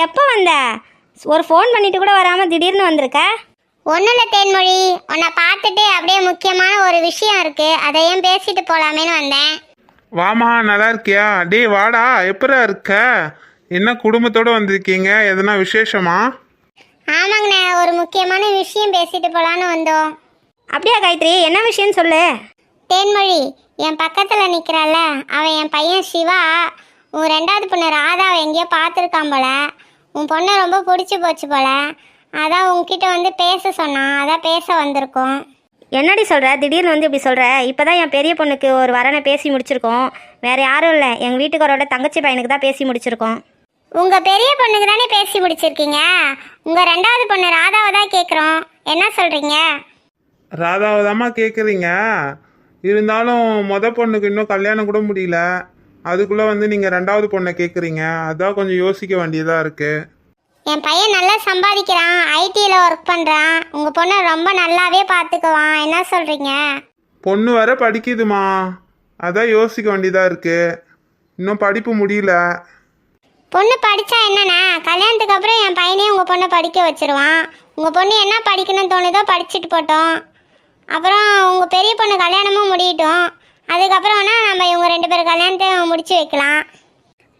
எப்போ வந்த? ஒரு ஃபோன் பண்ணிட்டு கூட வராமல் திடீர்னு வந்திருக்க. ஒன்றும் இல்லை தேன்மொழி, உன்னை பார்த்துட்டு அப்படியே முக்கியமான ஒரு விஷயம் இருக்கு, அதையும் பேசிட்டு போலாமேன்னு வந்தேன். வாமா, நல்லா இருக்கியா? டே வாடா, எப்படா இருக்க? என்ன குடும்பத்தோடு வந்திருக்கீங்க? எதனா விசேஷமா? ஆமாங்கண்ணே, ஒரு முக்கியமான விஷயம் பேசிட்டு போலான்னு வந்தோம். அப்படியா காயத்ரி, என்ன விஷயம்னு சொல்லு. தேன்மொழி, என் பக்கத்தில் நிற்கிறாள், அவன் என் பையன் சிவா. உன் ரெண்டாவது பொண்ணு ராதாவை எங்கேயோ பார்த்துருக்கான் போல. உன் பொண்ணை ரொம்ப பிடிச்சி போச்சு போல. அதான் உன்கிட்ட வந்து பேச சொன்னான், அதான் பேச வந்திருக்கோம். என்னடி சொல்கிற? திடீர்னு வந்து இப்படி சொல்கிற? இப்போ தான் என் பெரிய பொண்ணுக்கு ஒரு வரனை பேசி முடிச்சிருக்கோம். வேறு யாரும் இல்லை, எங்கள் வீட்டுக்காரோட தங்கச்சி பையனுக்கு தான் பேசி முடிச்சிருக்கோம். உங்கள் பெரிய பொண்ணுக்கு தானே பேசி முடிச்சிருக்கீங்க. உங்கள் ரெண்டாவது பொண்ணு ராதாவை தான் கேட்குறோம். என்ன சொல்கிறீங்க? ராதாவை தாம்மா கேட்குறீங்க. இருந்தாலும் பொண்ணுக்கு இன்னும் கல்யாணம் கூட முடியல. அதுக்குள்ளே வந்து நீங்கள் ரெண்டாவது பொண்ணை கேட்குறீங்க. அதான் கொஞ்சம் யோசிக்க வேண்டியதாக இருக்குது. என் பையன் நல்லா சம்பாதிக்கிறான், ஐடியில் ஒர்க் பண்ணுறான். உங்கள் பொண்ணை ரொம்ப நல்லாவே பார்த்துக்குவான். என்ன சொல்கிறீங்க? பொண்ணு வர படிக்குதுமா, அதான் யோசிக்க வேண்டியதாக இருக்குது. இன்னும் படிப்பு முடியல. பொண்ணு படித்தா என்னண்ணா, கல்யாணத்துக்கு அப்புறம் என் பையனையும் உங்கள் பொண்ணை படிக்க வச்சிருவான். உங்கள் பொண்ணு என்ன படிக்கணும்னு தோணுதோ படிச்சுட்டு போட்டோம். அப்புறம் உங்கள் பெரிய பொண்ணு கல்யாணமும் முடியட்டும். அதுக்கப்புறம் வேணால் நம்ம இவங்க 2 பேர் கல்யாணத்தை முடிச்சு வைக்கலாம்.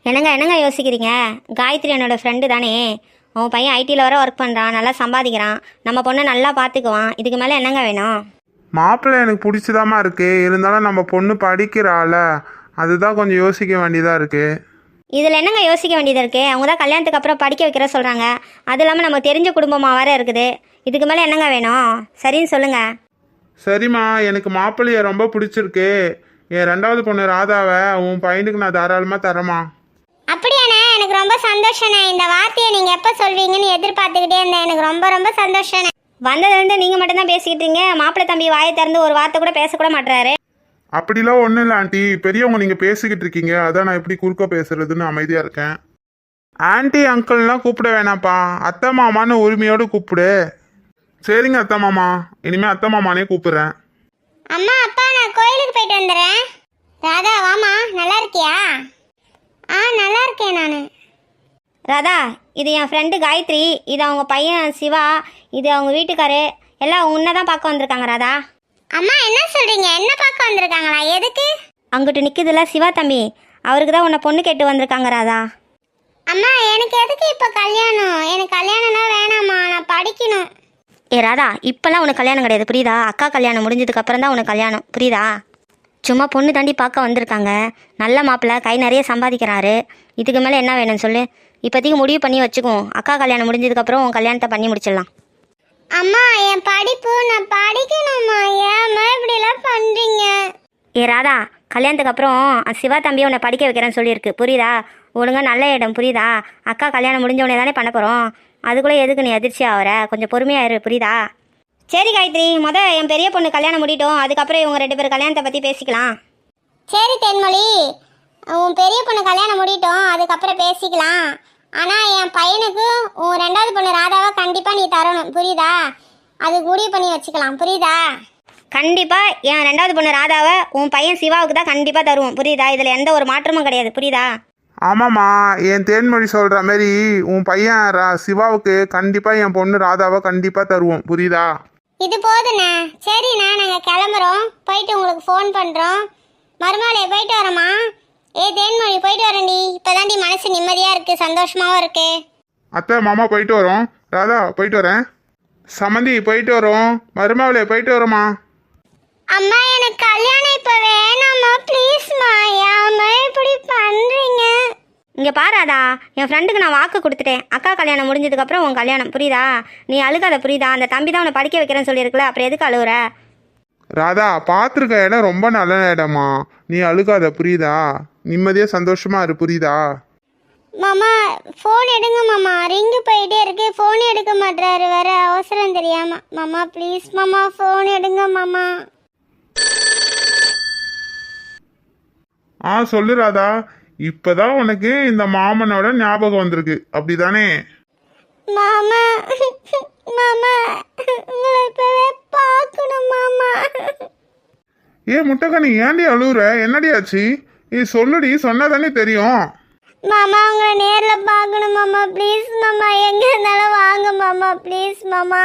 என்னங்க யோசிக்கிறீங்க? காயத்ரி என்னோடய ஃப்ரெண்டு தானே. அவன் பையன் ஐடியில் வர ஒர்க் பண்ணுறான், நல்லா சம்பாதிக்கிறான். நம்ம பொண்ணை நல்லா பார்த்துக்குவான். இதுக்கு மேலே என்னங்க வேணும்? மாப்பிள்ளை எனக்கு பிடிச்சதாமா இருக்கு. இருந்தாலும் நம்ம பொண்ணு படிக்கிறாள், அதுதான் கொஞ்சம் யோசிக்க வேண்டியதாக இருக்குது. இதில் என்னங்க யோசிக்க வேண்டியது இருக்குது? அவங்க தான் கல்யாணத்துக்கு அப்புறம் படிக்க வைக்கிற சொல்கிறாங்க. அது இல்லாமல் நம்ம தெரிஞ்ச குடும்பமாக வேறு இருக்குது. இதுக்கு மேலே என்னங்க வேணும்? சரின்னு சொல்லுங்கள். சரிம்மா, எனக்கு மாப்பிள்ளைய ரொம்ப பிடிச்சிருக்கு. என் ரெண்டாவது பொண்ணு ராதாவை உன் பையனுக்கு நான் தாராளமாக தரேம்மா. அப்படியாண்ணே, எனக்கு ரொம்ப சந்தோஷண்ணே. இந்த வார்த்தையை நீங்கள் எப்போ சொல்வீங்கன்னு எதிர்பார்த்துக்கிட்டே இருந்தேன். எனக்கு ரொம்ப ரொம்ப சந்தோஷண்ணே. வந்ததுலேருந்து நீங்கள் மட்டும்தான் பேசிக்கிட்டீங்க. மாப்பிள்ளை தம்பி வாயை திறந்து ஒரு வார்த்தை கூட பேசக்கூட மாட்டுறாரு. அப்படிலாம் ஒன்றும் இல்லை ஆண்டி, பெரியவங்க நீங்கள் பேசிக்கிட்டு இருக்கீங்க, அதான் நான் எப்படி குறுக்க பேசுறதுன்னு அமைதியாக இருக்கேன். ஆண்டி அங்கிள்லாம் கூப்பிட வேணாம்ப்பா, அத்தை மாமான்னு உரிமையோடு கூப்பிடு. சரிங்க அத்தை மாமா, இனிமேல் அத்தை மாமானே கூப்பிட்றேன். அம்மா அப்பா, நான் கோயிலுக்கு போயிட்டு வந்துடுறேன். ராதா வாமா, நல்லா இருக்கியா? நல்லா இருக்கேன் நான். ராதா, இது என் ஃப்ரெண்டு காயத்ரி, இது அவங்க பையன் சிவா, இது அவங்க வீட்டுக்காரு. எல்லாம் உன்னை தான் பார்க்க வந்திருக்காங்க ராதா. அம்மா என்ன சொல்கிறீங்க? என்ன பார்க்க வந்திருக்காங்களா? எதுக்கு? அங்கிட்டு நிற்குதுல சிவா தம்பி, அவருக்கு தான் உன்னை பொண்ணு கேட்டு வந்திருக்காங்க ராதா. அம்மா எனக்கு எதுக்கு இப்போ கல்யாணம்? எனக்கு கல்யாணம்லாம் வேணாம்மா, நான் படிக்கணும். ராதா, இப்போல்லாம் உனக்கு கல்யாணம் கிடையாது, புரியுதா? அக்கா கல்யாணம் முடிஞ்சதுக்கு அப்புறம் தான் உனக்கு கல்யாணம், புரியுதா? சும்மா பொண்ணு தாண்டி பார்க்க வந்திருக்காங்க. நல்ல மாப்பிள்ளை, கை நிறைய சம்பாதிக்கிறாரு. இதுக்கு மேலே என்ன வேணும்னு சொல்லு. இப்போதைக்கு முடிவு பண்ணி வச்சுக்குவோம். அக்கா கல்யாணம் முடிஞ்சதுக்கப்புறம் உன் கல்யாணத்தை பண்ணி முடிச்சிடலாம். அம்மா என் படிப்பு, நான் படிக்கணும்மா. ஏம்மா இப்படிலாம் பண்ணுறீங்க? ராதா, கல்யாணத்துக்கு அப்புறம் சிவா தம்பி உன்னை படிக்க வைக்கிறேன்னு சொல்லியிருக்கு, புரியுதா? ஒழுங்கா நல்ல இடம், புரியுதா? அக்கா கல்யாணம் முடிஞ்ச உடனே தானே பண்ண போகிறோம். அதுக்குள்ளே எதுக்கு நீ அதிர்ச்சி ஆகிற? கொஞ்சம் பொறுமையாக இரு, புரியுதா? சரி காயத்ரி, என் பெரிய பொண்ணு கல்யாணம் முடிட்டோம், அதுக்கப்புறம் இவங்க 2 பேர் கல்யாணத்தை பற்றி பேசிக்கலாம். சரி தென்மொழி, உன் பெரிய பொண்ணு கல்யாணம் முடிட்டோம், அதுக்கப்புறம் பேசிக்கலாம். ஆனால் என் பையனுக்கு உன் ரெண்டாவது பொண்ணு ராதாவை கண்டிப்பாக நீ தரணும், புரியுதா? அதுக்கு முடிவு பண்ணி வச்சுக்கலாம், புரியுதா? கண்டிப்பாக என் ரெண்டாவது பொண்ணு ராதாவை உன் பையன் சிவாவுக்கு தான் கண்டிப்பாக தருவோம், புரியுதா? இதில் எந்த ஒரு மாற்றமும் கிடையாது, புரியுதா? ஆமாம்மா, என் தேன்மொழி சொல்கிற மாதிரி உன் பையன் சிவாவுக்கு கண்டிப்பாக என் பொண்ணு ராதாவை கண்டிப்பாக தருவோம், புரியுதா? இது போதுண்ணே. சரிண்ணா, நாங்கள் கிளம்புறோம். போயிட்டு உங்களுக்கு ஃபோன் பண்ணுறோம். மருமகளே போயிட்டு வரோம்மா. தேன்மொழி போயிட்டு வரேன்டி. இப்போதாண்டி மனசு நிம்மதியாக இருக்குது, சந்தோஷமாகவும் இருக்குது. அத்தை மாமா போயிட்டு வரோம். ராதா போயிட்டு வரேன். சமந்தி போயிட்டு வரோம். மருமகளே போயிட்டு வரோம்மா. அம்மா எனக்கு கல்யாணம் இப்போ வேணாம்மா, ப்ளீஸ்மா. ஏம்மா இப்படி பண்ணுறீங்க? இங்கே பாராதா, என் ஃப்ரெண்டுக்கு நான் வாக்கு கொடுத்துட்டேன். அக்கா கல்யாணம் முடிஞ்சதுக்கப்புறம் உன் கல்யாணம், புரியுதா? நீ அழுகாத, புரியுதா? அந்த தம்பி தான் உன்னை படிக்க வைக்கிறேன்னு சொல்லியிருக்கல, அப்புறம் எதுக்கு அழுகுற? ராதா, பார்த்துருக்க இடம் ரொம்ப நல்ல இடமா, நீ அழுகாத, புரியுதா? நிம்மதியாக சந்தோஷமா இரு, புரியுதா? மாமா ஃபோன் எடுங்க மாமா, ரிங்கு போயிட்டே இருக்கு, ஃபோன் எடுக்க மாட்டாரு, வேற அவசரம் தெரியாம. மாமா ப்ளீஸ் மாமா, ஃபோன் எடுங்க மாமா. சொல்லு ராதா, இப்பதான் உனக்கு இந்த மாமனோட ஞாபகம் வந்திருக்கு, அப்படிதானே? மாமா மாமா உங்களை இப்பவே பார்க்கணும் மாமா. முட்டைக்கண்ணி, ஏன்டி அழுகுற? என்னடி ஆச்சு? சொல்லுடி, சொன்னாதானே தெரியும். மாமா உங்களை நேர்ல பார்க்கணும் மாமா, ப்ளீஸ் மாமா, எங்க இருந்தாலும் வாங்க மாமா, ப்ளீஸ் மாமா.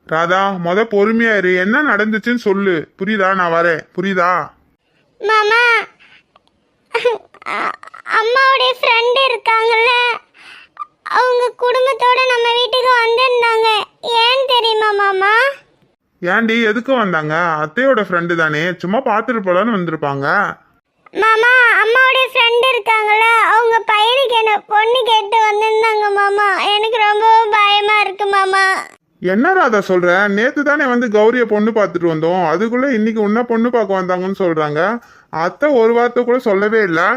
ராதா பொறுமையா இரு, என்ன நடந்துச்சுன்னு சொல்லு, புரியுதா? நான் வரேன், புரியுதா? மாமா, அம்மாவுடைய ஃப்ரெண்டு இருக்காங்கல்ல, அவங்க குடும்பத்தோட நம்ம வீட்டுக்கு வந்திருந்தாங்க. ஏன் தெரியுமா மாமா? ஏன்டி எதுக்கு வந்தாங்க? அத்தையோட ஃப்ரெண்டு தானே, சும்மா பார்த்துட்டு போலான்னு வந்திருப்பாங்க. மாமா, அம்மாவுடைய ஃப்ரெண்டு இருக்காங்கல்ல, அவங்க பையனுக்கு என்ன பொண்ணு கேட்டு வந்திருந்தாங்க மாமா. எனக்கு ரொம்ப பயமா இருக்கு மாமா. என்ன ராதா சொல்ற? நேத்து தானே வந்து கௌரிய பொண்ணு பார்த்துட்டு வந்தோம், அதுக்குள்ள இன்னைக்கு உன்ன பொண்ணு பார்க்க வந்தாங்கன்னு சொல்றாங்க. அத்தை ஒரு வார்த்தை கூட சொல்லவே இல்லை.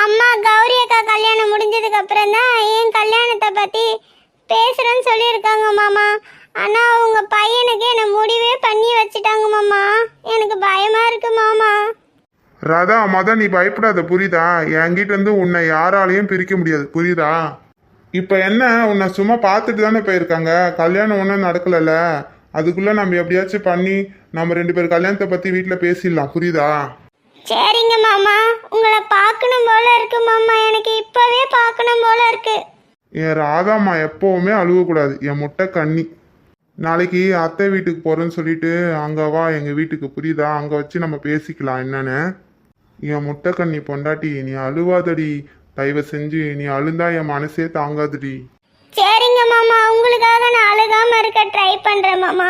அம்மா கௌரி அக்கா கல்யாணம் முடிஞ்சதுக்கு அப்புறம் தான் என் கல்யாணத்தை பத்தி பேசுறேன்னு சொல்லியிருக்காங்க மாமா. ஆனா அவங்க பையனுக்கு என்ன முடிவே பண்ணி வச்சுட்டாங்க மாமா. எனக்கு பயமா இருக்கு மாமா. ராதா நீ பயப்படாத, புரியுதா? என்கிட்ட இருந்து உன்னை யாராலையும் பிரிக்க முடியாது, புரியுதா? இப்ப என்ன, உன்னை சும்மா பார்த்துட்டு தானே போயிருக்காங்க, கல்யாணம் ஒன்றும் நடக்கலல்ல. அதுக்குள்ள நம்ம எப்படியாச்சும் பண்ணி நம்ம 2 பேர் கல்யாணத்தை பத்தி வீட்டுல பேசிடலாம், புரியுதா? சரிங்க மாமா, உங்களை பார்க்கணும் போல இருக்கு மாமா. எனக்கு இப்பவே பார்க்கணும் போல இருக்கு. என் ராதாம்மா எப்பவுமே அழுவக்கூடாது, என் முட்டை கண்ணி. நாளைக்கு அத்தை வீட்டுக்கு போறேன்னு சொல்லிட்டு அங்க வா எங்க வீட்டுக்கு, புரியுதா? அங்க வச்சு நம்ம பேசிக்கலாம் என்னன்னு. என் முட்டை கண்ணி பொண்டாட்டி, நீ அழுவாதடி, தயவு செஞ்சு. நீ அழுந்தா என் மனசே தாங்காதுடி. சரிங்க மாமா, உங்களுக்காக நான் அழுகாம இருக்க ட்ரை பண்றேன் மாமா.